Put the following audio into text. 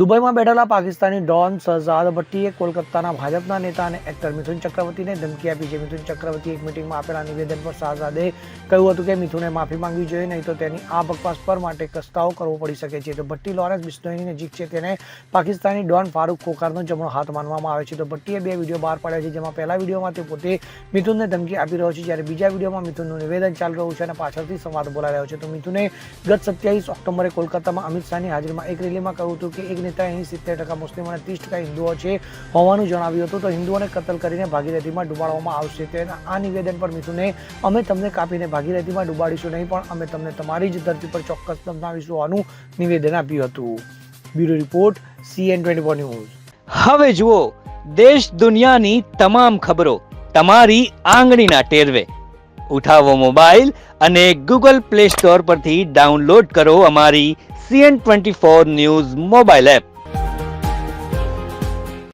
દુબઈમાં બેઠેલા પાકિસ્તાની ડોન શહજાદ ભટ્ટીએ કોલકાતાના ભાજપના નેતા અને એક્ટર મિથુન ચક્રવર્તીને ધમકી આપી છે. મિથુન ચક્રવર્તીએ એક મિટિંગમાં આપેલા નિવેદન પર શહજાદે કહ્યું હતું કે મિથુને માફી માંગવી જોઈએ, નહીં તો તેની આ બકવાસ પર માટે પસ્તાવો કરવો પડી શકે છે. તો ભટ્ટી લોરેન્સ બિશ્નોઈની નજીક છે. તેને પાકિસ્તાની ડોન ફારૂક ખોખારનો જમણો હાથ માનવામાં આવે છે. તો ભટ્ટીએ 2 વિડીયો બહાર પાડ્યા છે, જેમાં પહેલા વિડીયોમાં તે પોતે મિથુનને ધમકી આપી રહ્યો છે, જ્યારે બીજા વિડીયોમાં મિથુનનું નિવેદન ચાલી રહ્યું છે અને પાછળથી સંવાદ બોલાઈ રહ્યો છે. તો મિથુને ગત 27 ઓક્ટોબરે કોલકાતામાં અમિત શાહની હાજરીમાં એક રેલીમાં કહ્યું હતું કે એક નેતાએ અહીં 70% મુસ્લિમ અને 30% હિન્દુઓ છે હોવાનું જણાવ્યું હતું. તો હિન્દુઓને કતલ કરીને ભાગીરથીમાં ડૂબાડવામાં આવશે. તેના આ નિવેદન પર મિથુને અમે તમને કાપીને ભાગીરથીમાં ડૂબાડીશું નહીં, પણ અમે તમને તમારી જ ધરતી પર ચોક્કસ દફનાવીશું હોવાનું નિવેદન આપ્યું હતું. Bureau report CN24 news. હવે જુઓ દેશ દુનિયાની તમામ ખબરો તમારી આંગળીના ટેરવે. ઉઠાવો મોબાઈલ અને Google Play Store પરથી ડાઉનલોડ કરો અમારી CN24 ન્યૂઝ મોબાઈલ એપ.